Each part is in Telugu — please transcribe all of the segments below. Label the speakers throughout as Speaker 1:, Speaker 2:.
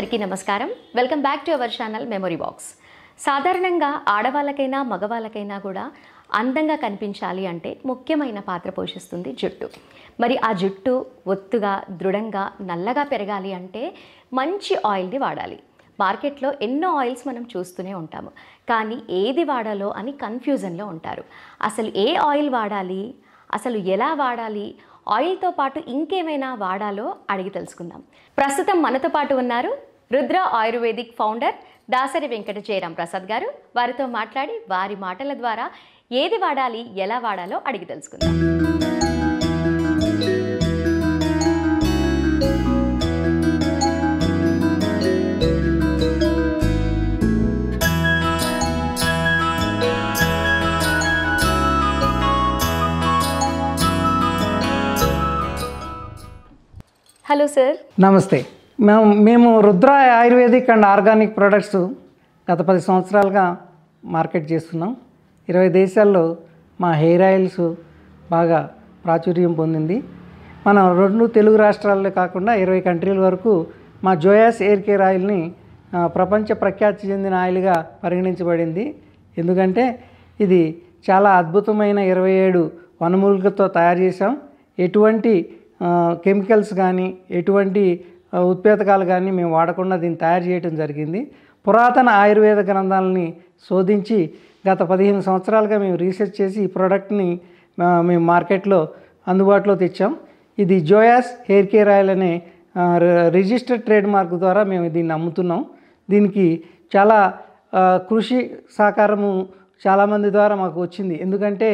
Speaker 1: అందరికీ నమస్కారం. Welcome back to our channel memory box. సాధారణంగా ఆడవాళ్ళకైనా మగవాళ్ళకైనా కూడా అందంగా కనిపించాలి అంటే ముఖ్యమైన పాత్ర పోషిస్తుంది జుట్టు. మరి ఆ జుట్టు ఒత్తుగా దృఢంగా నల్లగా పెరగాలి అంటే మంచి ఆయిల్ని వాడాలి. మార్కెట్లో ఎన్నో ఆయిల్స్ మనం చూస్తూనే ఉంటాము, కానీ ఏది వాడాలో అని కన్ఫ్యూజన్లో ఉంటారు. అసలు ఏ ఆయిల్ వాడాలి, అసలు ఎలా వాడాలి, ఆయిల్తో పాటు ఇంకేమైనా వాడాలో అడిగి తెలుసుకుందాం. ప్రస్తుతం మనతో పాటు ఉన్నారు రుద్ర ఆయుర్వేదిక్ ఫౌండర్ దాసరి వెంకట జయరాం ప్రసాద్ గారు. వారితో మాట్లాడి వారి మాటల ద్వారా ఏది వాడాలి, ఎలా వాడాలో అడిగి తెలుసుకుందాం. Hello sir.
Speaker 2: నమస్తే. మేము Rudra ayurvedic and organic products గత 10 సంవత్సరాలుగా మార్కెట్ చేస్తున్నాం. 20 దేశాల్లో మా హెయిర్ ఆయిల్స్ బాగా ప్రాచుర్యం పొందింది. మనం 2 తెలుగు రాష్ట్రాల్లో కాకుండా 20 కంట్రీల వరకు మా జోయాస్ హెయిర్ కేర్ ఆయిల్ని ప్రపంచ ప్రఖ్యాతి చెందిన ఆయిల్గా పరిగణించబడింది. ఎందుకంటే ఇది చాలా అద్భుతమైన 27 వనమూలికలతో తయారు చేసాం. ఎటువంటి కెమికల్స్ కానీ ఎటువంటి ఉత్పేతకాలు కానీ మేము వాడకుండా దీన్ని తయారు చేయడం జరిగింది. పురాతన ఆయుర్వేద గ్రంథాలని శోధించి గత 15 సంవత్సరాలుగా మేము రీసెర్చ్ చేసి ఈ ప్రోడక్ట్ని మేము మార్కెట్లో అందుబాటులో తెచ్చాం. ఇది జోయాస్ హెయిర్ కేర్ ఆయిల్ అనే రిజిస్టర్డ్ ట్రేడ్ మార్క్ ద్వారా మేము దీన్ని అమ్ముతున్నాం. దీనికి చాలా కృషి సహకారము చాలామంది ద్వారా మాకు వచ్చింది. ఎందుకంటే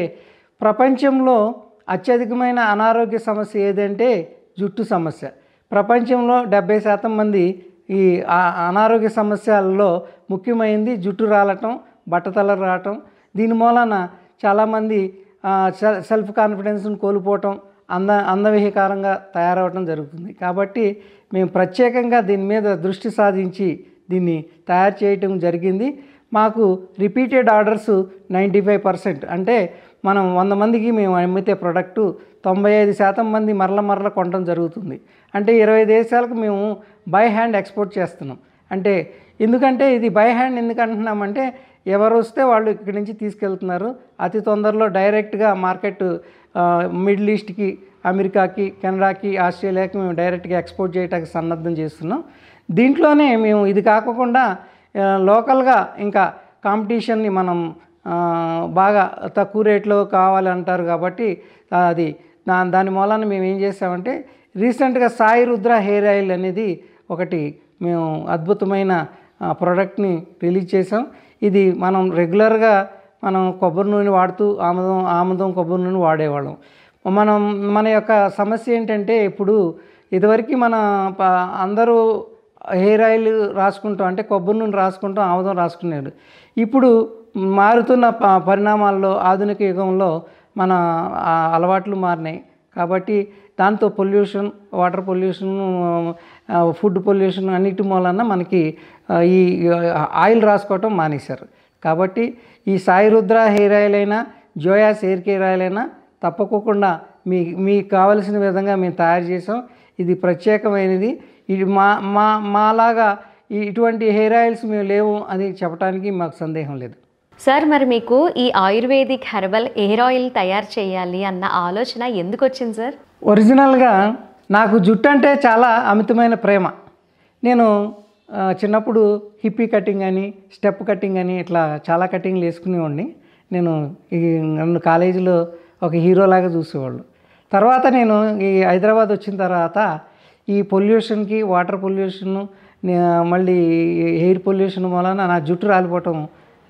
Speaker 2: ప్రపంచంలో అత్యధికమైన అనారోగ్య సమస్య ఏదంటే జుట్టు సమస్య. ప్రపంచంలో 70% మంది ఈ అనారోగ్య సమస్యలలో ముఖ్యమైనది జుట్టు రాలటం, బట్టతల రావటం. దీని మూలన చాలామంది సెల్ఫ్ కాన్ఫిడెన్స్ని కోల్పోవటం, అందవిహీకారంగా తయారవటం జరుగుతుంది. కాబట్టి మేము ప్రత్యేకంగా దీని మీద దృష్టి సాధించి దీన్ని తయారు చేయటం జరిగింది. మాకు రిపీటెడ్ ఆర్డర్స్ 95%. అంటే మనం 100 మందికి మేము అమ్మితే ప్రోడక్టు 95% మంది మరల కొనడం జరుగుతుంది. అంటే 20 దేశాలకు మేము బై హ్యాండ్ ఎక్స్పోర్ట్ చేస్తున్నాం. అంటే ఎందుకంటే ఇది బై హ్యాండ్ ఎందుకు అంటున్నామంటే ఎవరు వస్తే వాళ్ళు ఇక్కడి నుంచి తీసుకెళ్తున్నారు. అతి తొందరలో డైరెక్ట్గా మార్కెట్ మిడిల్ ఈస్ట్కి, అమెరికాకి, కెనడాకి, ఆస్ట్రేలియాకి మేము డైరెక్ట్గా ఎక్స్పోర్ట్ చేయడానికి సన్నద్ధం చేస్తున్నాం. దీంట్లోనే మేము ఇది కాకుండా లోకల్గా ఇంకా కాంపిటీషన్ని మనం బాగా తక్కువ రేట్లో కావాలంటారు కాబట్టి అది దాని మూలాన మేము ఏం చేసామంటే రీసెంట్గా సాయి రుద్ర హెయిర్ ఆయిల్ అనేది ఒకటి మేము అద్భుతమైన ప్రోడక్ట్ని రిలీజ్ చేసాం. ఇది మనం రెగ్యులర్గా మనం కొబ్బరి నూనె వాడుతూ ఆముదం కొబ్బరి నూనె వాడేవాళ్ళం. మన యొక్క సమస్య ఏంటంటే ఇప్పుడు ఇదివరకు మన అందరూ హెయిర్ ఆయిల్ రాసుకుంటాం, అంటే కొబ్బరి నూనె రాసుకుంటాం, ఆముదం రాసుకునేది. ఇప్పుడు మారుతున్న పరిణామాల్లో ఆధునిక యుగంలో మన అలవాట్లు మారినాయి. కాబట్టి దాంతో pollution, water pollution, food pollution అన్నిటి మూలన మనకి ఈ ఆయిల్ రాసుకోవటం మానేశారు. కాబట్టి ఈ సాయి రుద్ర హెయిర్ ఆయిల్ అయినా జోయాస్ హెయిర్ కేర్ ఆయిల్ అయినా తప్పకుండా మీకు కావలసిన విధంగా మేము తయారు చేసాం. ఇది ప్రత్యేకమైనది. ఇది మాలాగా ఇటువంటి హెయిర్ ఆయిల్స్ మేము లేవు అని చెప్పడానికి మాకు సందేహం లేదు.
Speaker 1: సార్, మరి మీకు ఈ ఆయుర్వేదిక్ హెర్బల్ హెయిర్ ఆయిల్ తయారు చేయాలి అన్న ఆలోచన ఎందుకు వచ్చింది సార్?
Speaker 2: ఒరిజినల్గా నాకు జుట్టు అంటే చాలా అమితమైన ప్రేమ. నేను చిన్నప్పుడు హిప్పీ కటింగ్ అని, స్టెప్ కటింగ్ అని ఇట్లా చాలా కటింగ్లు వేసుకునేవాడిని. నన్ను కాలేజీలో ఒక హీరోలాగా చూసేవాళ్ళు. తర్వాత నేను ఈ హైదరాబాద్ వచ్చిన తర్వాత ఈ పొల్యూషన్కి, వాటర్ పొల్యూషన్, మళ్ళీ ఎయిర్ పొల్యూషన్ వలన నా జుట్టు రాలిపోవటం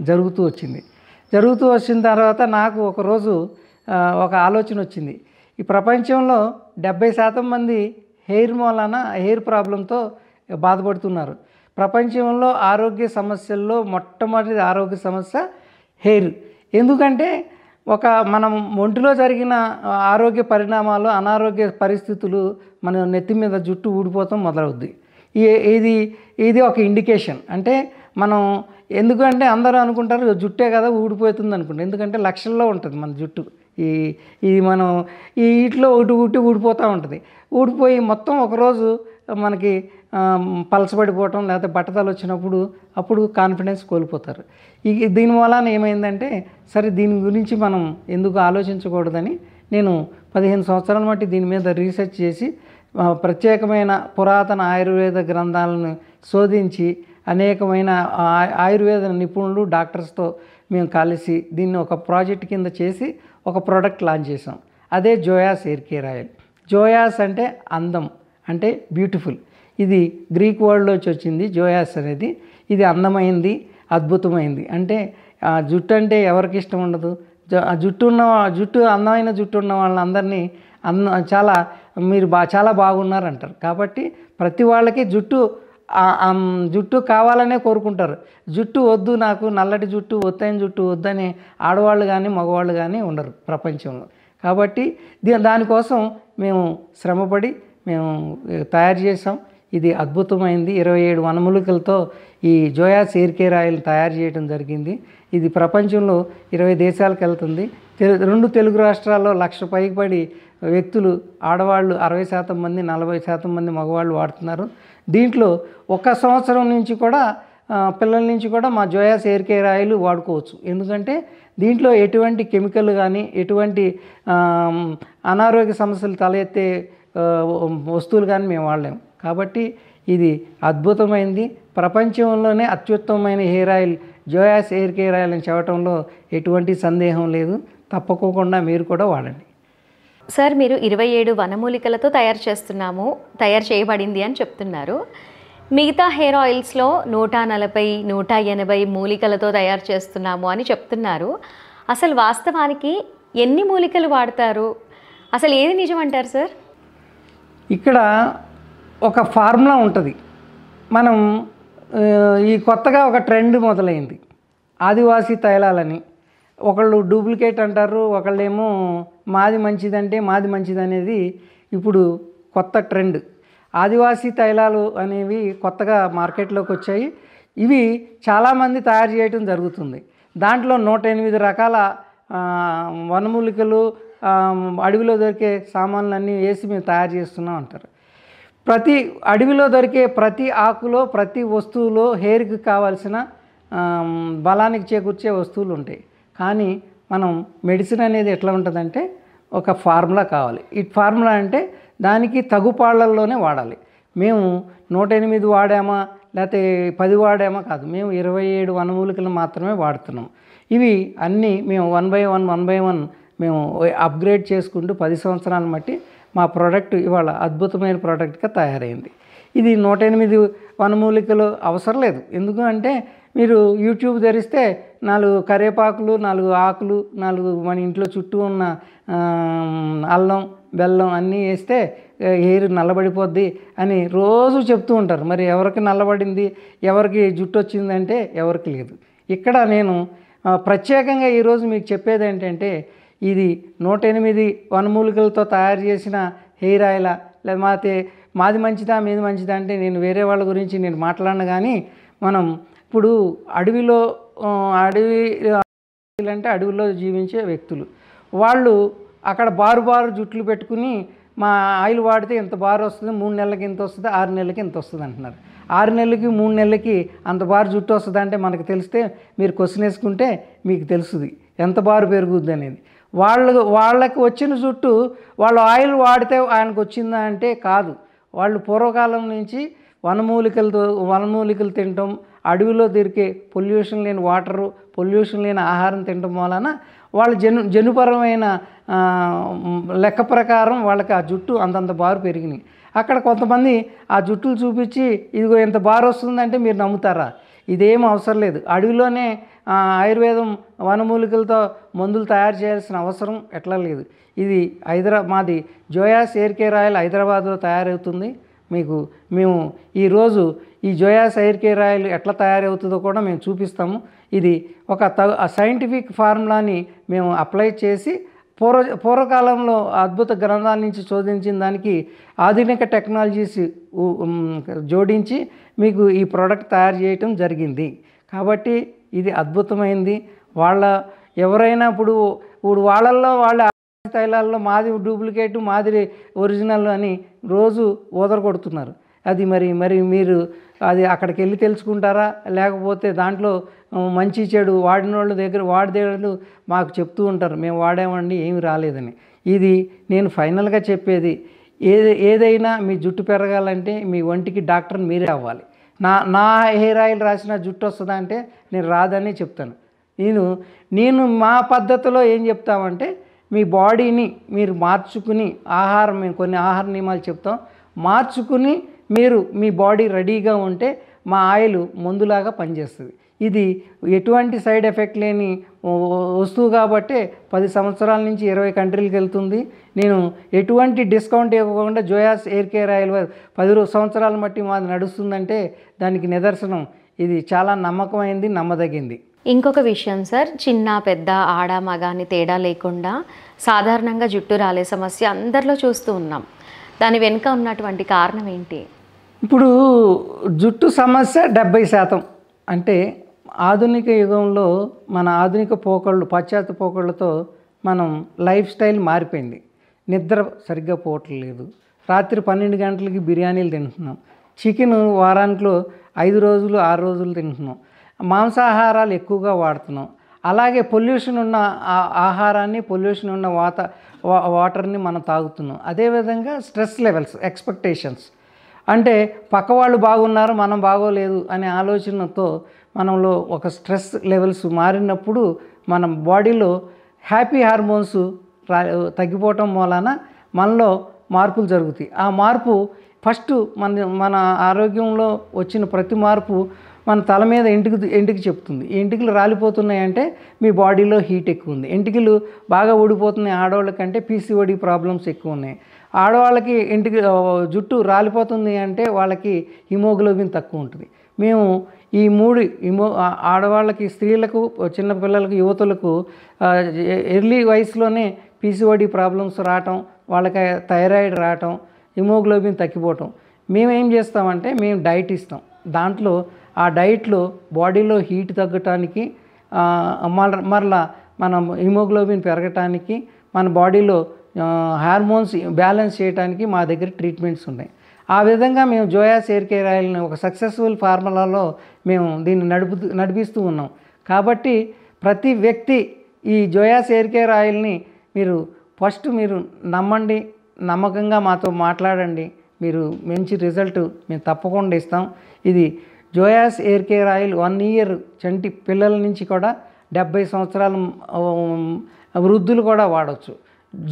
Speaker 2: జరుగుతూ వచ్చిన తర్వాత నాకు ఒకరోజు ఒక ఆలోచన వచ్చింది. ఈ ప్రపంచంలో 70% మంది హెయిర్ ప్రాబ్లంతో బాధపడుతున్నారు. ప్రపంచంలో ఆరోగ్య సమస్యల్లో మొట్టమొదటి ఆరోగ్య సమస్య హెయిర్. ఎందుకంటే మనం ఒంటిలో జరిగిన ఆరోగ్య పరిణామాలు, అనారోగ్య పరిస్థితులు మన నెత్తి మీద జుట్టు ఊడిపోతాం మొదలవుద్ది. ఇది ఒక ఇండికేషన్. అంటే మనం ఎందుకంటే అందరూ అనుకుంటారు జుట్టే కదా ఊడిపోతుంది అనుకుంటారు. ఎందుకంటే లక్షల్లో ఉంటుంది మన జుట్టు. ఈ మనం ఈ వీటిలో ఒకటి ఊడిపోతూ ఉంటుంది. ఊడిపోయి మొత్తం ఒకరోజు మనకి పలసపడిపోవటం లేకపోతే బట్టతలు వచ్చినప్పుడు అప్పుడు కాన్ఫిడెన్స్ కోల్పోతారు. దీని వలన ఏమైందంటే సరే దీని గురించి మనం ఎందుకు ఆలోచించకూడదని నేను 15 సంవత్సరాల మట్టి దీని మీద రీసెర్చ్ చేసి ప్రత్యేకమైన పురాతన ఆయుర్వేద గ్రంథాలను శోధించి అనేకమైన ఆయుర్వేద నిపుణులు డాక్టర్స్తో మేము కలిసి దీన్ని ఒక ప్రాజెక్ట్ కింద చేసి ఒక ప్రోడక్ట్ లాంచ్ చేసాం. అదే జోయాస్ హెయిర్ కేర్ ఆయిల్. జోయాస్ అంటే అందం, అంటే బ్యూటిఫుల్. ఇది గ్రీక్ వర్డ్లోంచి వచ్చింది జోయాస్ అనేది. ఇది అందమైంది, అద్భుతమైంది. అంటే జుట్టు అంటే ఎవరికి ఇష్టం ఉండదు? జుట్టు అందమైన జుట్టు ఉన్న వాళ్ళందరినీ చాలా మీరు చాలా బాగున్నారంటారు. కాబట్టి ప్రతి వాళ్ళకి జుట్టు కావాలనే కోరుకుంటారు. జుట్టు వద్దు, నాకు నల్లటి జుట్టు, ఒత్తైన జుట్టు వద్దని ఆడవాళ్ళు కానీ మగవాళ్ళు కానీ ఉండరు ప్రపంచంలో. కాబట్టి దానికోసం మేము శ్రమపడి మేము తయారు చేసాం. ఇది అద్భుతమైంది. 27 వనమూలికలతో ఈ జోయాస్ హెయిర్ కేర్ ఆయిల్ తయారు చేయడం జరిగింది. ఇది ప్రపంచంలో 20 దేశాలకు వెళ్తుంది. 2 తెలుగు రాష్ట్రాల్లో 1,00,000 పైబడి వ్యక్తులు, ఆడవాళ్ళు 60% మంది, 40% మంది మగవాళ్ళు వాడుతున్నారు. దీంట్లో 1 సంవత్సరం నుంచి కూడా పిల్లల నుంచి కూడా మా జోయాస్ హెయిర్ కేర్ ఆయిల్ వాడుకోవచ్చు. ఎందుకంటే దీంట్లో ఎటువంటి కెమికల్ కానీ ఎటువంటి అనారోగ్య సమస్యలు తలెత్తే వస్తువులు కానీ మేము వాడలేము. కాబట్టి ఇది అద్భుతమైంది. ప్రపంచంలోనే అత్యుత్తమమైన hair oil Joyas hair care oil అని చెప్పడంలో ఎటువంటి సందేహం లేదు. తప్పకోకుండా మీరు కూడా వాడండి.
Speaker 1: సార్, మీరు 27 వనమూలికలతో తయారు చేయబడింది అని చెప్తున్నారు. మిగతా హెయిర్ ఆయిల్స్లో 140, 180 మూలికలతో తయారు చేస్తున్నాము అని చెప్తున్నారు. అసలు వాస్తవానికి ఎన్ని మూలికలు వాడతారు? అసలు ఏది నిజం అంటారు సార్?
Speaker 2: ఇక్కడ ఒక ఫార్ములా ఉంటుంది. మనం ఈ కొత్తగా ఒక ట్రెండ్ మొదలైంది, ఆదివాసీ తైలాలని. ఒకళ్ళు డూప్లికేట్ అంటారు, ఒకళ్ళేమో మాది మంచిదంటే మాది మంచిది అనేది ఇప్పుడు కొత్త ట్రెండ్. ఆదివాసీ తైలాలు అనేవి కొత్తగా మార్కెట్లోకి వచ్చాయి. ఇవి చాలామంది తయారు చేయటం జరుగుతుంది. దాంట్లో 108 రకాల వనమూలికలు, అడవిలో దొరికే సామాన్లన్నీ వేసి మేము తయారు చేస్తున్నాం అంటారు. ప్రతి అడవిలో దొరికే ప్రతి ఆకులో, ప్రతి వస్తువులో హెయిర్కి కావాల్సిన బలానికి చేకూర్చే వస్తువులు ఉంటాయి. కానీ మనం మెడిసిన్ అనేది ఎట్లా ఉంటుందంటే ఒక ఫార్ములా కావాలి. ఈ ఫార్ములా అంటే దానికి తగుపాళ్లల్లోనే వాడాలి. మేము 108 వాడామా లేకపోతే 10 వాడామా కాదు, మేము 27 వనమూలికలు మాత్రమే వాడుతున్నాం. ఇవి అన్నీ మేము 1 by 1 మేము అప్గ్రేడ్ చేసుకుంటూ 10 సంవత్సరాల మట్టి మా ప్రోడక్ట్ ఇవాళ అద్భుతమైన ప్రోడక్ట్గా తయారైంది. ఇది 108 వనమూలికలు అవసరం లేదు. ఎందుకు అంటే మీరు యూట్యూబ్ తెరిస్తే 4 కరివేపాకులు, 4 ఆకులు, 4 మన ఇంట్లో చుట్టూ ఉన్న అల్లం, బెల్లం అన్నీ వేస్తే హెయిర్ నల్లబడిపోద్ది అని రోజు చెప్తూ ఉంటారు. మరి ఎవరికి నల్లబడింది, ఎవరికి జుట్టు వచ్చిందంటే ఎవరికి లేదు. ఇక్కడ నేను ప్రత్యేకంగా ఈరోజు మీకు చెప్పేది ఏంటంటే ఇది 108 వనమూలికలతో తయారు చేసిన హెయిర్ ఆయిలా లేకపోతే మాది మంచిదా మీది మంచిదా అంటే నేను వేరే వాళ్ళ గురించి నేను మాట్లాడను. కానీ మనం ఇప్పుడు అడవిలో అంటే అడవిలో జీవించే వ్యక్తులు, వాళ్ళు అక్కడ బారు జుట్లు పెట్టుకుని మా ఆయిల్ వాడితే ఇంత బారు వస్తుంది, 3 నెలలకి ఇంత వస్తుంది, 6 నెలలకి ఇంత వస్తుంది అంటున్నారు. 6 నెలలకి 3 నెలలకి అంత బారు జుట్టు వస్తుంది అంటే మనకు తెలిస్తే మీరు క్వశ్చన్ వేసుకుంటే మీకు తెలుస్తుంది ఎంత బారు పెరుగుద్ది అనేది. వాళ్ళకి వచ్చిన జుట్టు వాళ్ళు ఆయిల్ వాడితే ఆయనకు వచ్చిందా అంటే కాదు. వాళ్ళు పూర్వకాలం నుంచి వనమూలికలు తినటం, అడవిలో దొరికే పొల్యూషన్ లేని వాటరు, పొల్యూషన్ లేని ఆహారం తినటం వలన వాళ్ళ జనుపరమైన లెక్క ప్రకారం వాళ్ళకి ఆ జుట్టు అంతంత బారు పెరిగినాయి. అక్కడ కొంతమంది ఆ జుట్టులు చూపించి ఇదిగో ఎంత బారు వస్తుందంటే మీరు నమ్ముతారా? ఇదేం అవసరం లేదు. అడవిలోనే ఆయుర్వేదం వనమూలికలతో మందులు తయారు చేయాల్సిన అవసరం ఎట్లా లేదు. ఇది మాది జోయాస్ హెయిర్ కేర్ ఆయిల్ హైదరాబాద్లో తయారవుతుంది. మేము ఈరోజు ఈ జోయాస్ హెయిర్ కేర్ ఆయిల్ ఎట్లా తయారవుతుందో కూడా మేము చూపిస్తాము. ఇది ఒక సైంటిఫిక్ ఫార్ములాని మేము అప్లై చేసి పూర్వకాలంలో అద్భుత గ్రంథాల నుంచి శోధించిన దానికి ఆధునిక టెక్నాలజీస్ జోడించి మీకు ఈ ప్రోడక్ట్ తయారు చేయటం జరిగింది. కాబట్టి ఇది అద్భుతమైంది. ఎవరైనా ఇప్పుడు వాళ్ళ తైలాల్లో మాది డూప్లికేటు మాది ఒరిజినల్ అని రోజు కొడుతున్నారు. అది మరి మీరు అది అక్కడికి వెళ్ళి తెలుసుకుంటారా, లేకపోతే దాంట్లో మంచి చెడు వాడిన వాళ్ళ దగ్గర వాడిదేళ్ళు మాకు చెప్తూ ఉంటారు, మేము వాడామండి ఏమి రాలేదని. ఇది నేను ఫైనల్గా చెప్పేది, ఏదైనా మీ జుట్టు పెరగాలంటే మీ ఒంటికి డాక్టర్ని మీరే అవ్వాలి. నా హెయిర్ ఆయిల్ రాసిన జుట్టు వస్తుందా అంటే నేను రాదని చెప్తాను. నేను మా పద్ధతిలో ఏం చెప్తామంటే, మీ బాడీని మీరు మార్చుకుని మేము కొన్ని ఆహార నియమాలు చెప్తాం, మార్చుకుని మీరు మీ బాడీ రెడీగా ఉంటే మా ఆయిల్ మందులాగా పనిచేస్తుంది. ఇది ఎటువంటి సైడ్ ఎఫెక్ట్ లేని వస్తువు కాబట్టి 10 సంవత్సరాల నుంచి 20 కంట్రీలకు వెళ్తుంది. నేను ఎటువంటి డిస్కౌంట్ ఇవ్వకుండా జోయాస్ హెయిర్ కేర్ ఆయిల్ 10 సంవత్సరాల మట్టి మాది నడుస్తుందంటే దానికి నిదర్శనం. ఇది చాలా నమ్మకమైంది, నమ్మదగింది.
Speaker 1: ఇంకొక విషయం సార్, చిన్న పెద్ద ఆడ మగ అని తేడా లేకుండా సాధారణంగా జుట్టు రాలే సమస్య అందరిలో చూస్తూ ఉన్నాం. దాని వెనుక ఉన్నటువంటి కారణం ఏంటి?
Speaker 2: ఇప్పుడు జుట్టు సమస్య 70%. అంటే ఆధునిక యుగంలో మన ఆధునిక పోకళ్ళు, పాశ్చాత్య పోకళ్ళతో మనం లైఫ్ స్టైల్ మారిపోయింది. నిద్ర సరిగ్గా పోవట్లేదు, రాత్రి 12 గంటలకి బిర్యానీలు తింటున్నాం, చికెన్ వారానికి 5 రోజులు 6 రోజులు తింటున్నాం, మాంసాహారాలు ఎక్కువగా వాడుతున్నాం. అలాగే పొల్యూషన్ ఉన్న ఆహారాన్ని, పొల్యూషన్ ఉన్న వాటర్ని మనం తాగుతున్నాం. అదేవిధంగా స్ట్రెస్ లెవెల్స్, ఎక్స్పెక్టేషన్స్, అంటే పక్కవాళ్ళు బాగున్నారు మనం బాగోలేదు అనే ఆలోచనతో మనలో ఒక స్ట్రెస్ లెవెల్స్ మారినప్పుడు మన బాడీలో హ్యాపీ హార్మోన్స్ తగ్గిపోవటం మూలాన మనలో మార్పులు జరుగుతాయి. ఆ మార్పు ఫస్ట్ మన ఆరోగ్యంలో వచ్చిన ప్రతి మార్పు మన తల మీద ఎంటికి చెప్తుంది. ఎంటికలు రాలిపోతున్నాయంటే మీ బాడీలో హీట్ ఎక్కువ ఉంది. ఎంటికలు బాగా ఊడిపోతున్నాయి ఆడవాళ్ళకంటే పీసీఓడి ప్రాబ్లమ్స్ ఎక్కువ ఉన్నాయి. ఆడవాళ్ళకి జుట్టు రాలిపోతుంది అంటే వాళ్ళకి హిమోగ్లోబిన్ తక్కువ ఉంటుంది. మేము ఈ 3 ఆడవాళ్ళకి, స్త్రీలకు, చిన్నపిల్లలకు, యువతులకు ఎర్లీ వయసులోనే పీసీఓడి ప్రాబ్లమ్స్ రావటం, వాళ్ళకి థైరాయిడ్ రావటం, హిమోగ్లోబిన్ తగ్గిపోవటం. మేమేం చేస్తామంటే మేము డైట్ ఇస్తాం. దాంట్లో ఆ డైట్లో బాడీలో హీట్ తగ్గటానికి, మరలా మనం హిమోగ్లోబిన్ పెరగటానికి, మన బాడీలో హార్మోన్స్ బ్యాలెన్స్ చేయడానికి మా దగ్గర ట్రీట్మెంట్స్ ఉన్నాయి. ఆ విధంగా మేము జోయాస్ హెయిర్ కేర్ ఆయిల్ని ఒక సక్సెస్ఫుల్ ఫార్ములాలో మేము దీన్ని నడిపిస్తూ ఉన్నాం. కాబట్టి ప్రతి వ్యక్తి ఈ జోయాస్ హెయిర్ కేర్ ఆయిల్ని ఫస్ట్ మీరు నమ్మండి, నమ్మకంగా మాతో మాట్లాడండి, మీరు మంచి రిజల్ట్ మేము తప్పకుండా ఇస్తాం. ఇది జోయాస్ హెయిర్ కేర్ ఆయిల్ 1 ఇయర్ చంటి పిల్లల నుంచి కూడా 70 సంవత్సరాల వృద్ధులు కూడా వాడవచ్చు.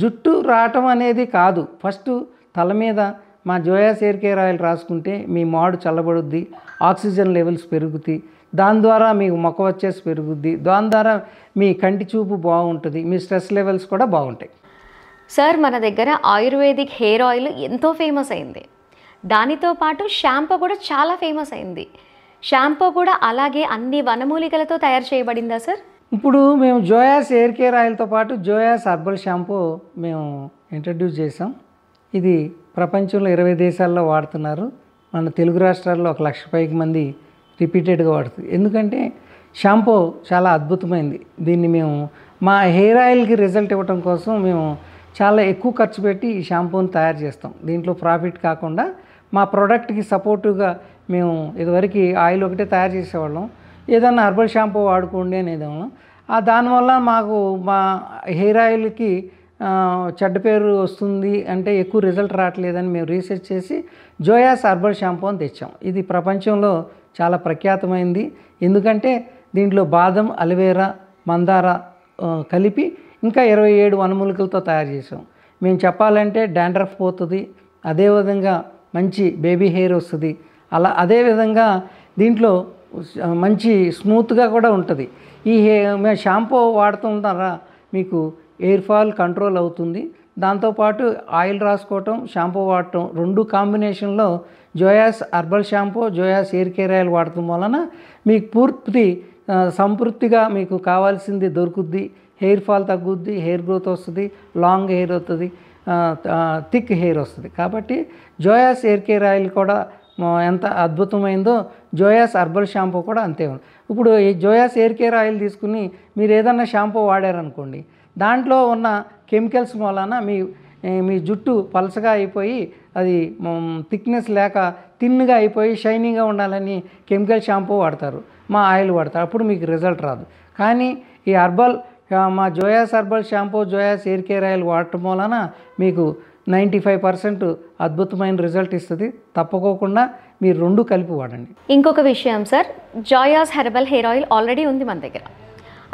Speaker 2: జుట్టు రావటం అనేది కాదు, ఫస్ట్ తల మీద మా జోయాస్ హెయిర్ కేర్ ఆయిల్ రాసుకుంటే మీ మాడు చల్లబడుద్ది, ఆక్సిజన్ లెవెల్స్ పెరుగుతాయి, దాని ద్వారా మీకు మొక్క వచ్చేసి పెరుగుద్ది, దాని ద్వారా మీ కంటి చూపు బాగుంటుంది, మీ స్ట్రెస్ లెవెల్స్ కూడా బాగుంటాయి.
Speaker 1: సార్, మన దగ్గర ఆయుర్వేదిక్ హెయిర్ ఆయిల్ ఎంతో ఫేమస్ అయింది. దానితో పాటు షాంపూ కూడా చాలా ఫేమస్ అయింది. షాంపూ కూడా అలాగే అన్ని వనమూలికలతో తయారు చేయబడిందా సార్?
Speaker 2: ఇప్పుడు మేము జోయాస్ హెయిర్ కేర్ ఆయిల్తో పాటు జోయాస్ హర్బల్ షాంపూ మేము ఇంట్రడ్యూస్ చేసాం. ఇది ప్రపంచంలో 20 దేశాల్లో వాడుతున్నారు. మన తెలుగు రాష్ట్రాల్లో 1 లక్ష పైకి మంది రిపీటెడ్గా వాడుతుంది. ఎందుకంటే షాంపూ చాలా అద్భుతమైంది. దీన్ని మేము మా హెయిర్ ఆయిల్కి రిజల్ట్ ఇవ్వడం కోసం మేము చాలా ఎక్కువ ఖర్చు పెట్టి ఈ షాంపూని తయారు చేస్తాం. దీంట్లో ప్రాఫిట్ కాకుండా మా ప్రోడక్ట్కి సపోర్టివ్గా మేము ఇదివరకు ఆయిల్ ఒకటే తయారు చేసేవాళ్ళం, ఏదన్నా హర్బల్ షాంపూ వాడుకోండి అనేదేమో. దానివల్ల మాకు మా హెయిర్ ఆయిల్కి చెడ్డ పేరు వస్తుంది, అంటే ఎక్కువ రిజల్ట్ రావట్లేదని మేము రీసెర్చ్ చేసి జోయాస్ హర్బల్ షాంపూ అని తెచ్చాం. ఇది ప్రపంచంలో చాలా ప్రఖ్యాతమైంది. ఎందుకంటే దీంట్లో బాదం, అలోవెరా, మందార కలిపి ఇంకా 27 వనమూలికలతో తయారు చేసాం. మేము చెప్పాలంటే డాండ్రఫ్ పోతుంది, అదేవిధంగా మంచి బేబీ హెయిర్ వస్తుంది. అదేవిధంగా దీంట్లో మంచి స్మూత్గా కూడా ఉంటుంది. మేము షాంపూ వాడుతుంటారా మీకు హెయిర్ ఫాల్ కంట్రోల్ అవుతుంది. దాంతోపాటు ఆయిల్ రాసుకోవటం, షాంపూ వాడటం 2 కాంబినేషన్లో Joyas herbal shampoo, Joyas hair care oil వాడటం వలన మీకు సంతృప్తిగా మీకు కావాల్సింది దొరుకుద్ది. హెయిర్ ఫాల్ తగ్గుద్ది, హెయిర్ గ్రోత్ వస్తుంది, లాంగ్ హెయిర్ వస్తుంది, థిక్ హెయిర్ వస్తుంది. కాబట్టి జోయాస్ హెయిర్ కేర్ ఆయిల్ కూడా ఎంత అద్భుతమైందో జోయాస్ హర్బల్ షాంపూ కూడా అంతే ఉంది. ఇప్పుడు ఈ జోయాస్ హెయిర్ కేర్ ఆయిల్ తీసుకుని మీరు ఏదన్నా షాంపూ వాడారనుకోండి, దాంట్లో ఉన్న కెమికల్స్ వలన మీ జుట్టు పలసగా అయిపోయి అది థిక్నెస్ లేక థిన్గా అయిపోయి షైనీగా ఉండాలని కెమికల్ షాంపూ వాడతారు, మా ఆయిల్ వాడతారు, అప్పుడు మీకు రిజల్ట్ రాదు. కానీ ఈ హెర్బల్ మా Joyas herbal shampoo, Joyas hair care oil వాడటం వలన మీకు 95% అద్భుతమైన రిజల్ట్ ఇస్తుంది. తప్పకోకుండా మీరు 2 కలిపి వాడండి.
Speaker 1: ఇంకొక విషయం sir, Joyas herbal hair oil already ఉంది మన దగ్గర.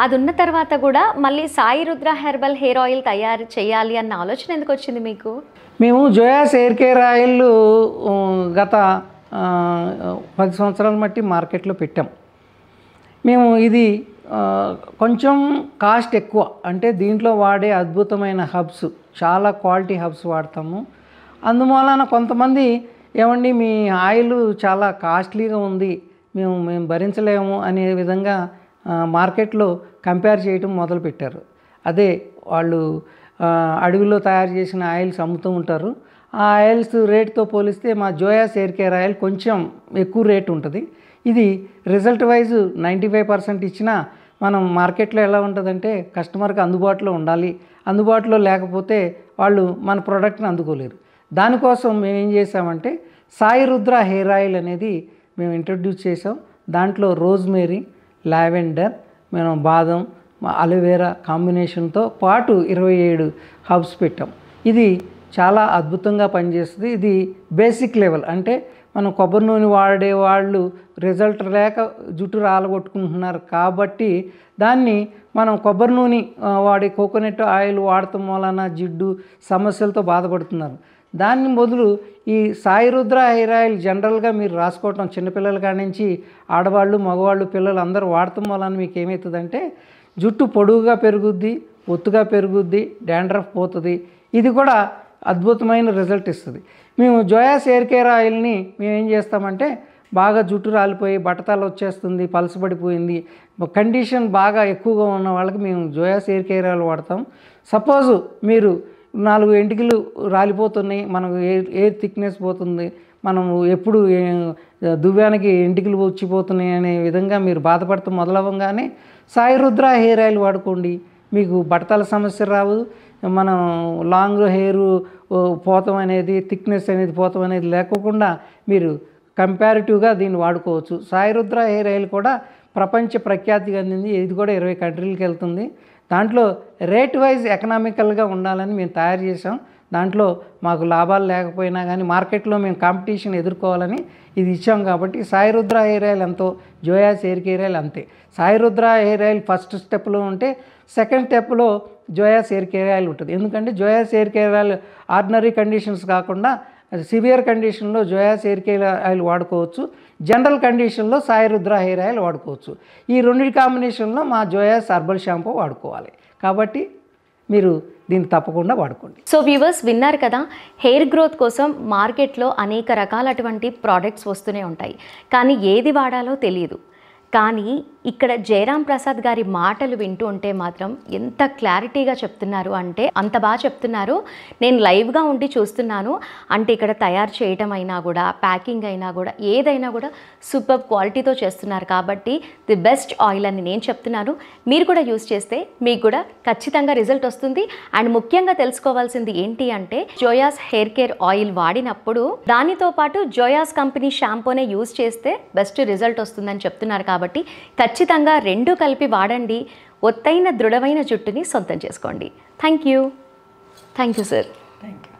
Speaker 1: అది ఉన్న తర్వాత కూడా మళ్ళీ Sai Rudra herbal hair oil తయారు చేయాలి అన్న ఆలోచన ఎందుకు వచ్చింది మీకు?
Speaker 2: మేము జోయాస్ హెయిర్ కేర్ ఆయిల్ గత 10 సంవత్సరాల మట్టి మార్కెట్లో పెట్టాం. మేము ఇది కొంచెం కాస్ట్ ఎక్కువ, అంటే దీంట్లో వాడే అద్భుతమైన హబ్స్, చాలా క్వాలిటీ హబ్స్ వాడతాము. అందువలన కొంతమంది ఏమండి మీ ఆయిల్ చాలా కాస్ట్లీగా ఉంది, మేము భరించలేము అనే విధంగా మార్కెట్లో కంపేర్ చేయడం మొదలుపెట్టారు. అదే వాళ్ళు అడవిలో తయారు చేసిన ఆయిల్స్ అమ్ముతూ ఉంటారు. ఆ ఆయిల్స్ రేట్తో పోలిస్తే మా జోయాస్ హెయిర్ కేర్ ఆయిల్ కొంచెం ఎక్కువ రేట్ ఉంటుంది. ఇది రిజల్ట్ వైజ్ 95% ఇచ్చినా మనం మార్కెట్లో ఎలా ఉంటుందంటే కస్టమర్కి అందుబాటులో ఉండాలి, అందుబాటులో లేకపోతే వాళ్ళు మన ప్రోడక్ట్ని అందుకోలేరు. దానికోసం మేము ఏం చేసామంటే సాయి రుద్ర హెయిర్ ఆయిల్ అనేది మేము ఇంట్రడ్యూస్ చేసాం. దాంట్లో రోజ్మేరీ, లావెండర్, మేము బాదం, అలోవెరా కాంబినేషన్తో పాటు 27 హబ్స్ పెట్టాం. ఇది చాలా అద్భుతంగా పనిచేస్తుంది. ఇది బేసిక్ లెవెల్, అంటే మనం కొబ్బరి నూనె వాడే వాళ్ళు రిజల్ట్ లేక జుట్టు రాలగొట్టుకుంటున్నారు కాబట్టి దాన్ని మనం కొబ్బరి నూనె వాడి కోకోనట్ ఆయిల్ వాడటం వలన జిడ్డు సమస్యలతో బాధపడుతున్నారు. దాన్ని బదులు ఈ సాయి రుద్ర హెయిర్ ఆయిల్ జనరల్గా మీరు రాసుకోవటం, చిన్నపిల్లల కాడి నుంచి ఆడవాళ్ళు, మగవాళ్ళు, పిల్లలు అందరూ వాడటం వలన మీకు ఏమవుతుందంటే జుట్టు పొడుగుగా పెరుగుద్ది, ఒత్తుగా పెరుగుద్ది, డాండ్రఫ్ పోతుంది. ఇది కూడా అద్భుతమైన రిజల్ట్ ఇస్తుంది. మేము జోయాస్ హెయిర్ కేర్ ఆయిల్ని మేము ఏం చేస్తామంటే బాగా జుట్టు రాలిపోయి బట్టతల వచ్చేస్తుంది, పలసపడిపోయింది, కండిషన్ బాగా ఎక్కువగా ఉన్న వాళ్ళకి మేము జోయాస్ హెయిర్ కేర్ ఆయిల్ వాడతాం. సపోజు మీరు 4 ఎంటికలు రాలిపోతున్నాయి, మనకు ఎయిర్ థిక్నెస్ పోతుంది, మనము ఎప్పుడు దువ్యానికి ఎంటికలు వచ్చిపోతున్నాయి అనే విధంగా మీరు బాధపడతాం మొదలవ్వగానే సాయి రుద్ర హెయిర్ ఆయిల్ వాడుకోండి, మీకు బట్టతల సమస్య రావు. మనం లాంగ్ హెయిర్ పోతం అనేది, థిక్నెస్ అనేది పోతం అనేది లేకోకుండా మీరు కంపారిటివ్గా దీన్ని వాడుకోవచ్చు. సాయి రుద్ర హెయిర్ ఆయిల్ కూడా ప్రపంచ ప్రఖ్యాతిగా అందింది. ఇది కూడా 20 కంట్రీలకు వెళ్తుంది. దాంట్లో రేట్ వైజ్ ఎకనామికల్గా ఉండాలని మేము తయారు చేసాం. దాంట్లో మాకు లాభాలు లేకపోయినా కానీ మార్కెట్లో మేము కాంపిటీషన్ ఎదుర్కోవాలని ఇది ఇచ్చాం. కాబట్టి సాయి రుద్ర హెయిర్ ఆయిల్ ఎంతో జోయాస్ హెయిర్ కేర్ ఆయిల్ అంతే. Sai Rudra hair oil first స్టెప్లో ఉంటే సెకండ్ స్టెప్లో జోయాస్ హెయిర్ కేర్ ఆయిల్ ఉంటుంది. ఎందుకంటే Joyas hair care oil ordinary conditions కాకుండా సివియర్ కండిషన్లో జోయాస్ హెయిర్ కేర్ ఆయిల్ వాడుకోవచ్చు, జనరల్ కండిషన్లో సాయి రుద్ర హెయిర్ ఆయిల్ వాడుకోవచ్చు. ఈ 2 కాంబినేషన్లో మా జోయాస్ హెర్బల్ షాంపూ వాడుకోవాలి. కాబట్టి మీరు దీన్ని తప్పకుండా వాడుకోండి.
Speaker 1: సో వ్యూవర్స్ విన్నారు కదా, హెయిర్ గ్రోత్ కోసం మార్కెట్లో అనేక రకాలటువంటి ప్రోడక్ట్స్ వస్తూనే ఉంటాయి, కానీ ఏది వాడాలో తెలియదు. కానీ ఇక్కడ జయరాం ప్రసాద్ గారి మాటలు వింటూ ఉంటే మాత్రం ఎంత క్లారిటీగా చెప్తున్నారు అంటే అంత బాగా చెప్తున్నారు. నేను లైవ్గా ఉండి చూస్తున్నాను. అంటే ఇక్కడ తయారు చేయటం అయినా కూడా, ప్యాకింగ్ అయినా కూడా, ఏదైనా కూడా సూపర్ క్వాలిటీతో చేస్తున్నారు. కాబట్టి ది బెస్ట్ ఆయిల్ అని నేను చెప్తున్నాను. మీరు కూడా యూస్ చేస్తే మీకు కూడా ఖచ్చితంగా రిజల్ట్ వస్తుంది. అండ్ ముఖ్యంగా తెలుసుకోవాల్సింది ఏంటి అంటే జోయాస్ హెయిర్ కేర్ ఆయిల్ వాడినప్పుడు దానితో పాటు జోయాస్ కంపెనీ షాంపూనే యూస్ చేస్తే బెస్ట్ రిజల్ట్ వస్తుందని చెప్తున్నారు. కాబట్టి ఖచ్చితంగా 2 కలిపి వాడండి. ఒత్తైన దృఢమైన జుట్టుని సొంతం చేసుకోండి. Thank you sir.
Speaker 2: Thank you.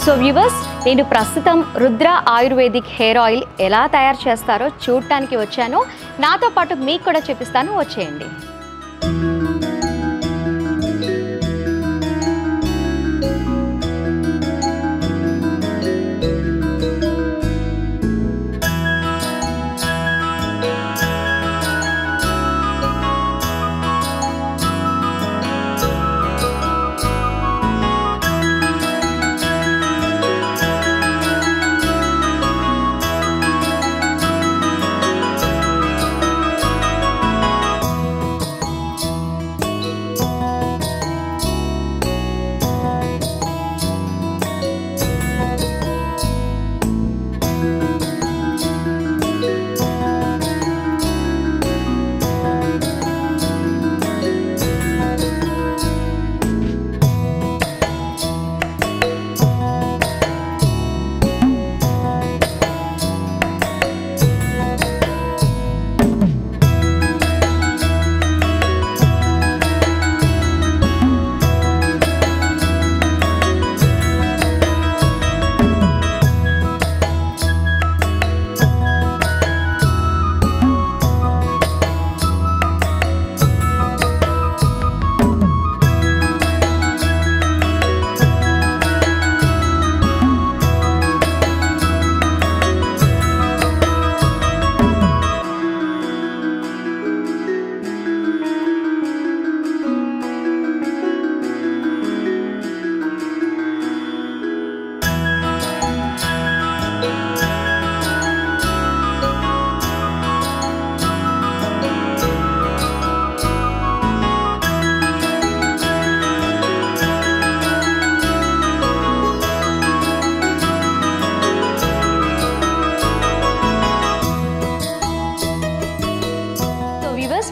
Speaker 1: So viewers, నేను ప్రస్తుతం రుద్ర ఆయుర్వేదిక్ హెయిర్ ఆయిల్ ఎలా తయారు చేస్తారో చూడటానికి వచ్చాను. నాతో పాటు మీకు కూడా చూపిస్తాను, వచ్చేయండి.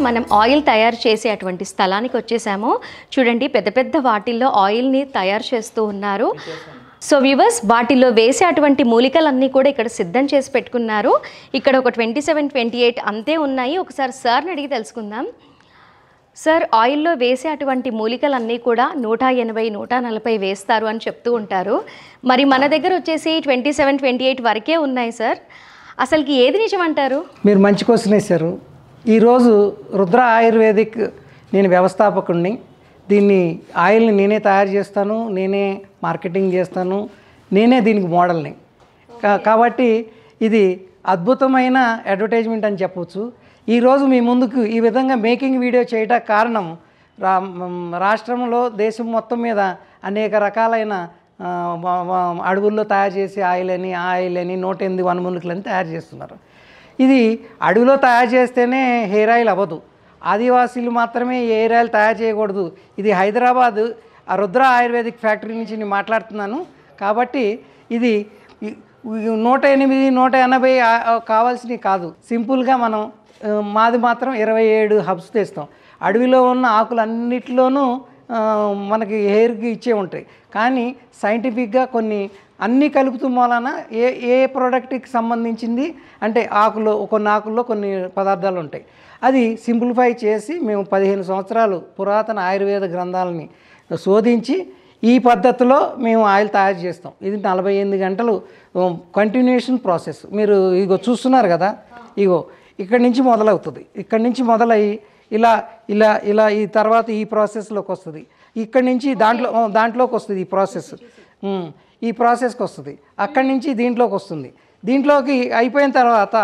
Speaker 1: మనం ఆయిల్ తయారు చేసే అటువంటి స్థలానికి వచ్చేసాము. చూడండి, పెద్ద పెద్ద వాటిల్లో ఆయిల్ని తయారు చేస్తూ ఉన్నారు. సో వ్యూవర్స్, వాటిల్లో వేసే అటువంటి మూలికలన్నీ కూడా ఇక్కడ సిద్ధం చేసి పెట్టుకున్నారు. ఇక్కడ ఒక 27, 28 అంతే ఉన్నాయి. ఒకసారి సార్ని అడిగి తెలుసుకుందాం. సార్, ఆయిల్లో వేసే అటువంటి మూలికలన్నీ కూడా 180, 140 వేస్తారు అని చెప్తూ ఉంటారు. మరి మన దగ్గర వచ్చేసి 27, 28 వరకే ఉన్నాయి సార్. అసలుకి ఏది నిజం అంటారు?
Speaker 2: మీరు మంచి క్వశ్చన్ వేశారు. ఈరోజు రుద్ర ఆయుర్వేదిక్ నేను వ్యవస్థాపకుడిని. దీన్ని ఆయిల్ని నేనే తయారు చేస్తాను, నేనే మార్కెటింగ్ చేస్తాను, నేనే దీనికి మోడల్ని. కాబట్టి ఇది అద్భుతమైన అడ్వర్టైజ్మెంట్ అని చెప్పవచ్చు. ఈరోజు మీ ముందుకు ఈ విధంగా మేకింగ్ వీడియో చేయడానికి కారణం రాష్ట్రంలో దేశం మొత్తం మీద అనేక రకాలైన అడవుల్లో తయారు చేసే ఆయిల్ అని 108 వనమూలికలని తయారు చేస్తున్నారు. ఇది అడవిలో తయారు చేస్తేనే హెయిర్ ఆయిల్ అవ్వదు. ఆదివాసీలు మాత్రమే ఈ హెయిర్ ఆయిల్ తయారు చేయకూడదు. ఇది హైదరాబాద్ రుద్ర ఆయుర్వేదిక్ ఫ్యాక్టరీ నుంచి నేను మాట్లాడుతున్నాను. కాబట్టి ఇది 108, 180 కావాల్సినవి కాదు. సింపుల్గా మనం మాది మాత్రం 27 హబ్స్ తెస్తాం. అడవిలో ఉన్న ఆకులన్నిటిలోనూ మనకి హెయిర్కి ఇచ్చే ఉంటాయి. కానీ సైంటిఫిక్గా అన్నీ కలుపుతూ మూలాన ఏ ప్రోడక్ట్కి సంబంధించింది అంటే కొన్ని ఆకుల్లో కొన్ని పదార్థాలు ఉంటాయి. అది సింప్లిఫై చేసి మేము 15 సంవత్సరాలు పురాతన ఆయుర్వేద గ్రంథాలని శోధించి ఈ పద్ధతిలో మేము ఆయిల్ తయారు చేస్తాం. ఇది 48 గంటలు కంటిన్యూషన్ ప్రాసెస్. మీరు ఇగో చూస్తున్నారు కదా, ఇగో ఇక్కడి నుంచి మొదలవుతుంది. ఇక్కడి నుంచి మొదలయ్యి ఇలా ఇలా ఇలా ఈ తర్వాత ఈ ప్రాసెస్లోకి వస్తుంది. ఇక్కడి నుంచి దాంట్లోకి వస్తుంది ఈ ప్రాసెస్కి వస్తుంది. అక్కడి నుంచి దీంట్లోకి వస్తుంది. దీంట్లోకి అయిపోయిన తర్వాత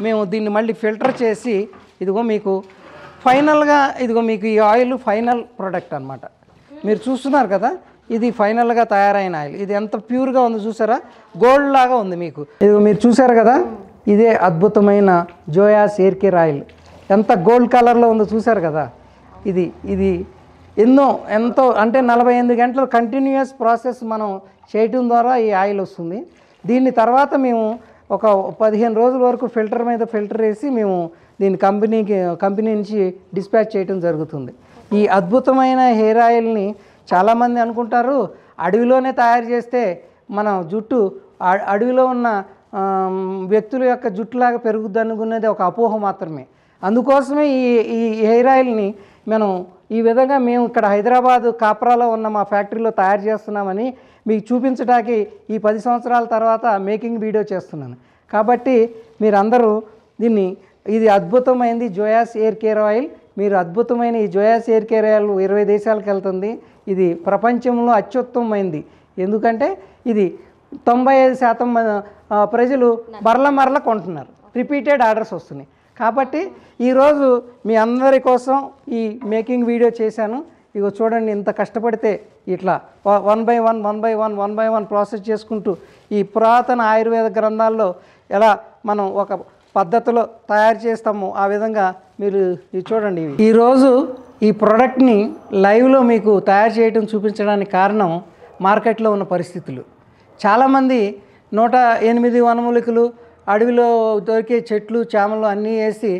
Speaker 2: మేము దీన్ని మళ్ళీ ఫిల్టర్ చేసి ఇదిగో మీకు ఫైనల్గా మీకు ఈ ఆయిల్ ఫైనల్ ప్రోడక్ట్ అనమాట. మీరు చూస్తున్నారు కదా, ఇది ఫైనల్గా తయారైన ఆయిల్. ఇది ఎంత ప్యూర్గా ఉందో చూసారా, గోల్డ్ లాగా ఉంది. మీకు ఇది మీరు చూసారు కదా, ఇదే అద్భుతమైన జోయాస్ హెయిర్ కేర్ ఆయిల్. ఎంత గోల్డ్ కలర్లో ఉందో చూసారు కదా. ఇది ఎంతో అంటే 48 గంటలు కంటిన్యూస్ ప్రాసెస్ మనం చేయటం ద్వారా ఈ ఆయిల్ వస్తుంది. దీన్ని తర్వాత మేము ఒక 15 రోజుల వరకు ఫిల్టర్ మీద ఫిల్టర్ వేసి మేము దీన్ని కంపెనీ నుంచి డిస్పాచ్ చేయటం జరుగుతుంది. ఈ అద్భుతమైన హెయిర్ ఆయిల్ని చాలామంది అనుకుంటారు అడవిలోనే తయారు చేస్తే మన జుట్టు అడవిలో ఉన్న వ్యక్తుల యొక్క జుట్టులాగా పెరుగుద్ది అనుకునేది ఒక అపోహ మాత్రమే. అందుకోసమే ఈ హెయిర్ ఆయిల్ని మనం ఈ విధంగా మేము ఇక్కడ హైదరాబాద్ కాప్రాలో ఉన్న మా ఫ్యాక్టరీలో తయారు చేస్తున్నామని మీకు చూపించడానికి ఈ 10 సంవత్సరాల తర్వాత మేకింగ్ వీడియో చేస్తున్నాను. కాబట్టి మీరందరూ ఇది అద్భుతమైనది జోయాస్ హెయిర్ కేర్ ఆయిల్. మీరు అద్భుతమైన ఈ జోయాస్ హెయిర్ కేర్ ఆయిల్ 20 దేశాలకు వెళ్తుంది. ఇది ప్రపంచంలో అత్యుత్తమమైనది. ఎందుకంటే ఇది 95% ప్రజలు మరల కొంటున్నారు. రిపీటెడ్ ఆర్డర్స్ వస్తున్నాయి. కాబట్టి ఈరోజు మీ అందరి కోసం ఈ మేకింగ్ వీడియో చేశాను. ఇగో చూడండి, ఇంత కష్టపడితే ఇట్లా 1 by 1 ప్రాసెస్ చేసుకుంటూ ఈ పురాతన ఆయుర్వేద గ్రంథాల్లో ఎలా మనం ఒక పద్ధతిలో తయారు చేస్తామో ఆ విధంగా మీరు ఇది చూడండి. ఈరోజు ఈ ప్రోడక్ట్ని లైవ్లో మీకు తయారు చేయడం చూపించడానికి కారణం మార్కెట్లో ఉన్న పరిస్థితులు. చాలామంది 108 వనమూలికలు అడవిలో దొరికే చెట్లు చేమలు అన్నీ వేసి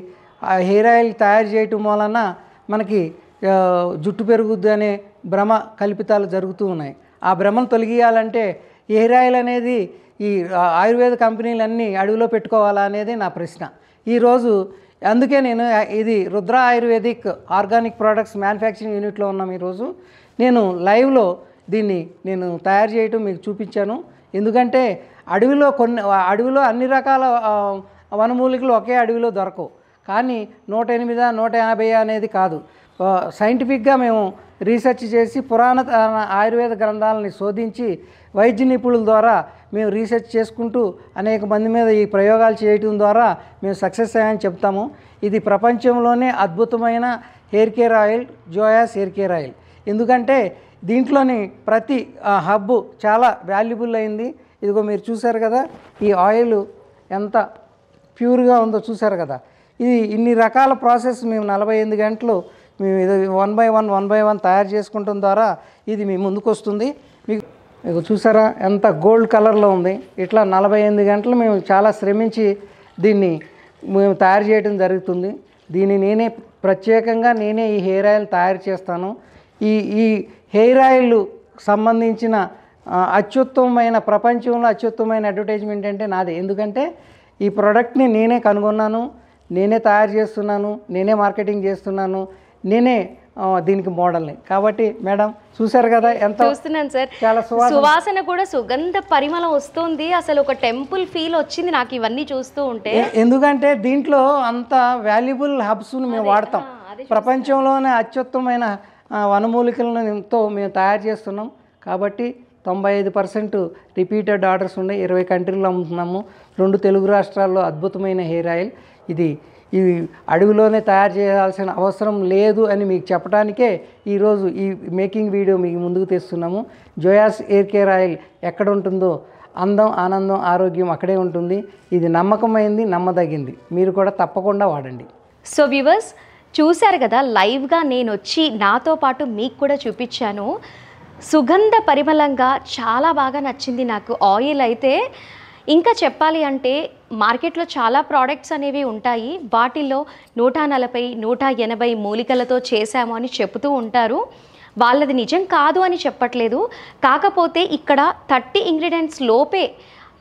Speaker 2: హెయిర్ ఆయిల్ తయారు చేయటం వలన మనకి జుట్టు పెరుగుద్ది అనే భ్రమ కల్పితాలు జరుగుతూ ఉన్నాయి. ఆ భ్రమను తొలగియాలంటే హెయిర్ ఆయిల్ అనేది ఈ ఆయుర్వేద కంపెనీలన్నీ అడవిలో పెట్టుకోవాలా అనేది నా ప్రశ్న. ఈరోజు అందుకే ఇది Rudra ayurvedic organic products manufacturing యూనిట్లో ఉన్నాం. ఈరోజు నేను లైవ్లో దీన్ని తయారు చేయటం మీకు చూపించాను. ఎందుకంటే అడవిలో అన్ని రకాల వనమూలికలు ఒకే అడవిలో దొరకవు. కానీ 108, 150 అనేది కాదు. సైంటిఫిక్గా మేము రీసెర్చ్ చేసి పురాణ ఆయుర్వేద గ్రంథాలని శోధించి వైద్య నిపుణుల ద్వారా మేము రీసెర్చ్ చేసుకుంటూ అనేక మంది మీద ఈ ప్రయోగాలు చేయటం ద్వారా మేము సక్సెస్ అయ్యామని చెప్తాము. ఇది ప్రపంచంలోనే అద్భుతమైన hair care oil Joyas hair care oil. ఎందుకంటే దీంట్లోని ప్రతి హబ్బు చాలా వాల్యుబుల్ అయింది. ఇదిగో మీరు చూసారు కదా, ఈ ఆయిల్ ఎంత ప్యూర్గా ఉందో చూసారు కదా. ఇది ఇన్ని రకాల ప్రాసెస్ మేము 48 గంటలు మేము ఇది 1 by 1 తయారు చేసుకుంటాం ద్వారా ఇది మీ ముందుకు వస్తుంది. మీకు చూసారా ఎంత గోల్డ్ కలర్లో ఉంది. ఇట్లా 48 గంటలు మేము చాలా శ్రమించి దీన్ని మేము తయారు చేయడం జరుగుతుంది. దీన్ని నేనే ప్రత్యేకంగా నేనే ఈ హెయిర్ ఆయిల్ తయారు చేస్తాను. ఈ హెయిర్ ఆయిల్ సంబంధించిన అత్యుత్తమమైన ప్రపంచంలో అత్యుత్తమమైన అడ్వర్టైజ్మెంట్ అంటే నాదే. ఎందుకంటే ఈ ప్రోడక్ట్ని నేనే కనుగొన్నాను, నేనే తయారు చేస్తున్నాను, నేనే మార్కెటింగ్ చేస్తున్నాను, నేనే దీనికి మోడల్ని. కాబట్టి మేడం చూసారు కదా ఎంత
Speaker 1: చూస్తున్నాను సార్,
Speaker 2: చాలా
Speaker 1: సువాసన కూడా సుగంధ పరిమళం వస్తుంది. అసలు ఒక టెంపుల్ ఫీల్ వచ్చింది నాకు ఇవన్నీ చూస్తూ ఉంటే.
Speaker 2: ఎందుకంటే దీంట్లో అంత వాల్యుబుల్ హబ్స్ని మేము వాడతాం. ప్రపంచంలోనే అత్యుత్తమైన వనమూలికలతో మేము తయారు చేస్తున్నాం. కాబట్టి 95% రిపీటెడ్ ఆర్డర్స్ ఉన్నాయి. 20 కంట్రీల్లో అమ్ముతున్నాము. 2 తెలుగు రాష్ట్రాల్లో అద్భుతమైన హెయిర్ ఆయిల్. ఇది అడవిలోనే తయారు చేయాల్సిన అవసరం లేదు అని మీకు చెప్పడానికే ఈరోజు ఈ మేకింగ్ వీడియో మీకు ముందుకు తెస్తున్నాము. జోయాస్ హెయిర్ కేర్ ఆయిల్ ఎక్కడ ఉంటుందో అందం, ఆనందం, ఆరోగ్యం అక్కడే ఉంటుంది. ఇది నమ్మకమైంది, నమ్మదగింది. మీరు కూడా తప్పకుండా వాడండి.
Speaker 1: సో వ్యూవర్స్ చూశారు కదా, లైవ్గా నేను వచ్చి నాతో పాటు మీకు కూడా చూపించాను. సుగంధ పరిమళంగా చాలా బాగా నచ్చింది నాకు ఆయిల్ అయితే. ఇంకా చెప్పాలి అంటే మార్కెట్లో చాలా ప్రోడక్ట్స్ అనేవి ఉంటాయి. వాటిల్లో 140, 180 మూలికలతో చేశాము అని చెబుతూ ఉంటారు. వాళ్ళది నిజం కాదు అని చెప్పట్లేదు. కాకపోతే ఇక్కడ 30 ఇంగ్రీడియంట్స్ లోపే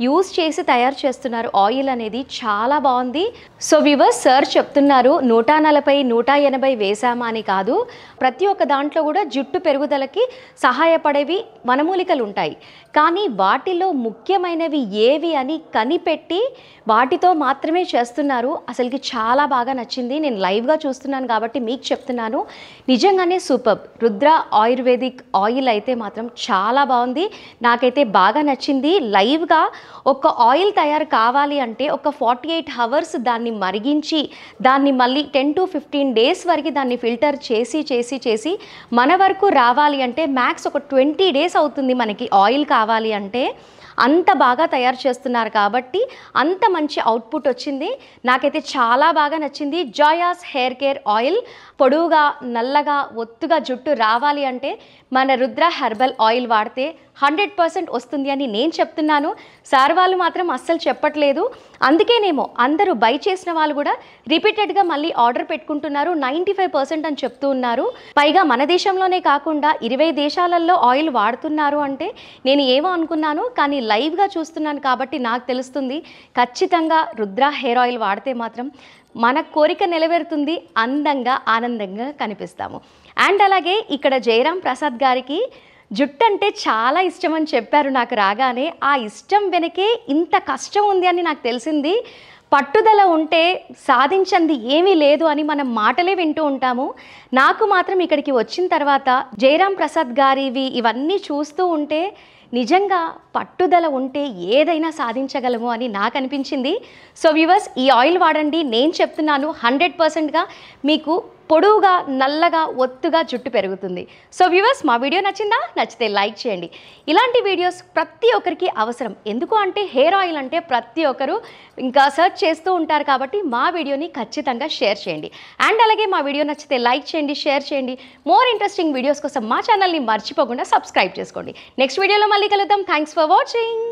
Speaker 1: యూజ్ చేసి తయారు చేస్తున్నారు. ఆయిల్ అనేది చాలా బాగుంది. సో వ్యూవర్స్ సార్ చెప్తున్నారు 140, 180 వేసామా అని కాదు. ప్రతి ఒక్క దాంట్లో కూడా జుట్టు పెరుగుదలకి సహాయపడేవి వనమూలికలు ఉంటాయి. కానీ వాటిలో ముఖ్యమైనవి ఏవి అని కనిపెట్టి వాటితో మాత్రమే చేస్తున్నారు. అసలుకి చాలా బాగా నచ్చింది. నేను లైవ్గా చూస్తున్నాను కాబట్టి మీకు చెప్తున్నాను. నిజంగానే సూపర్. రుద్ర ఆయుర్వేదిక్ ఆయిల్ అయితే మాత్రం చాలా బాగుంది. నాకైతే బాగా నచ్చింది. లైవ్గా ఒక ఆయిల్ తయారు కావాలి అంటే ఒక 48 అవర్స్ దాన్ని మరిగించి దాన్ని మళ్ళీ 10 to 15 days వరకు దాన్ని ఫిల్టర్ చేసి మన వరకు రావాలి అంటే మ్యాక్స్ ఒక 20 days అవుతుంది మనకి ఆయిల్ కావాలి అంటే. అంత బాగా తయారు చేస్తున్నారు కాబట్టి అంత మంచి అవుట్పుట్ వచ్చింది. నాకైతే చాలా బాగా నచ్చింది. జోయాస్ హెయిర్ కేర్ ఆయిల్ పొడవుగా, నల్లగా, ఒత్తుగా జుట్టు రావాలి అంటే మన రుద్ర హెర్బల్ ఆయిల్ వాడితే 100% వస్తుంది అని నేను చెప్తున్నాను. సార్ వాళ్ళు మాత్రం అస్సలు చెప్పట్లేదు. అందుకేనేమో అందరూ బై చేసిన వాళ్ళు కూడా రిపీటెడ్గా మళ్ళీ ఆర్డర్ పెట్టుకుంటున్నారు. 95% అని చెప్తూ ఉన్నారు. పైగా మన దేశంలోనే కాకుండా 20 దేశాలలో ఆయిల్ వాడుతున్నారు అంటే నేను ఏమో అనుకున్నాను, కానీ లైవ్గా చూస్తున్నాను కాబట్టి నాకు తెలుస్తుంది. ఖచ్చితంగా రుద్ర హెయిర్ ఆయిల్ వాడితే మాత్రం మన కోరిక నెరవేరుతుంది, అందంగా ఆనందంగా కనిపిస్తాము. అండ్ అలాగే ఇక్కడ జయరాం ప్రసాద్ గారికి జుట్టు అంటే చాలా ఇష్టం అని చెప్పారు నాకు రాగానే. ఆ ఇష్టం వెనకే ఇంత కష్టం ఉంది అని నాకు తెలిసింది. పట్టుదల ఉంటే సాధించింది ఏమీ లేదు అని మనం మాటలే వింటూ ఉంటాము. నాకు మాత్రం ఇక్కడికి వచ్చిన తర్వాత జయరాం ప్రసాద్ గారివి ఇవన్నీ చూస్తూ ఉంటే నిజంగా పట్టుదల ఉంటే ఏదైనా సాధించగలము అని నాకు అనిపించింది. సో వ్యూవర్స్ ఈ ఆయిల్ వాడండి. నేను చెప్తున్నాను 100%గా మీకు పొడవుగా, నల్లగా, ఒత్తుగా జుట్టు పెరుగుతుంది. సో వ్యూవర్స్ మా వీడియో నచ్చిందా? నచ్చితే లైక్ చేయండి. ఇలాంటి వీడియోస్ ప్రతి ఒక్కరికి అవసరం. ఎందుకు అంటే హెయిర్ ఆయిల్ అంటే ప్రతి ఒక్కరు ఇంకా సెర్చ్ చేస్తూ ఉంటారు కాబట్టి మా వీడియోని ఖచ్చితంగా షేర్ చేయండి. అండ్ అలాగే మా వీడియో నచ్చితే లైక్ చేయండి, షేర్ చేయండి. మోర్ ఇంట్రెస్టింగ్ వీడియోస్ కోసం మా ఛానల్ని మర్చిపోకుండా సబ్స్క్రైబ్ చేసుకోండి. నెక్స్ట్ వీడియోలో మళ్ళీ కలుద్దాం. Thanks for watching.